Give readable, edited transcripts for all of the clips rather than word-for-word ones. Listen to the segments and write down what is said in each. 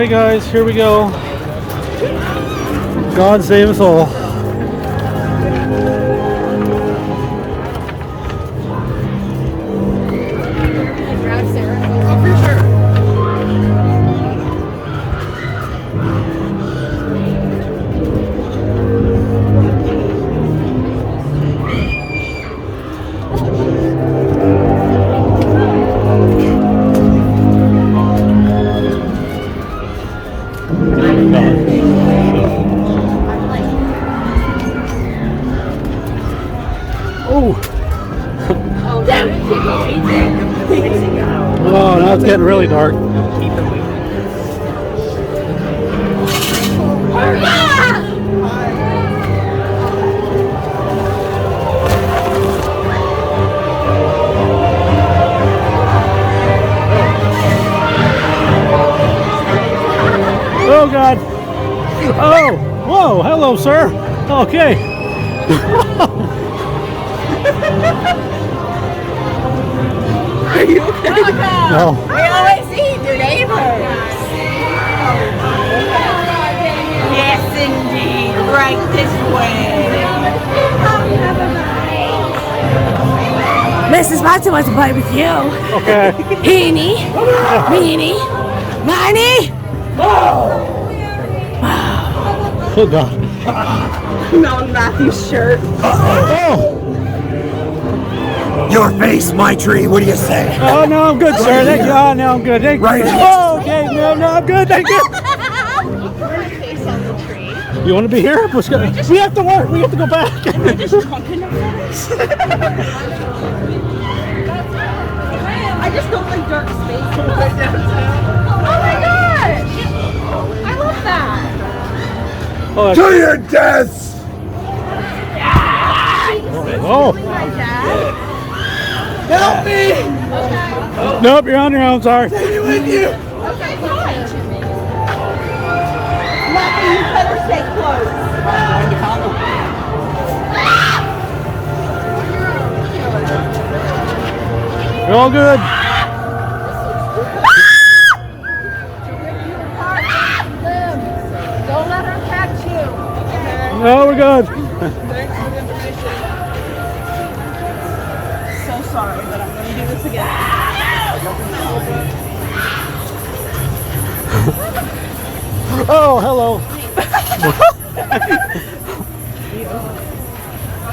Okay guys, here we go. God save us all. Oh, now it's getting really dark. Oh God! Oh, whoa! Hello, sir. Okay. Are you okay? No. We always see your neighbors. Yes, indeed. Right this way. Mrs. Watson wants to play with you. Okay. Eeny, meeny, miny. Oh God. Mountain Matthew's shirt. Oh. Your face, my tree. What do you say? Oh no, I'm good, sir. Thank you. Oh no, I'm good. Thank you. Right. Oh, okay. No, I'm good. Thank you. Face on the tree. You want to be here? We have to work. We have to go back. Am I just drunken over this? I just don't like dark space. Oh my gosh! I love that. Oh, To your deaths! oh. My dad. Help me! Nope, you're on your own. Sorry. Take me with you! Okay, fine. Matthew, you better stay close. You're all good. Don't let her catch you. No, we're good. Thanks for the information. So sorry, but I'm going to do this again. Oh, hello.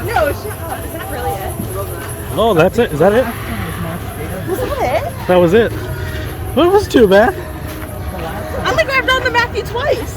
No, shut up. Is that really it? Oh, that's it. Is that it? Was that it? That was it. Well, it wasn't too bad. I think I've done the Matthew twice.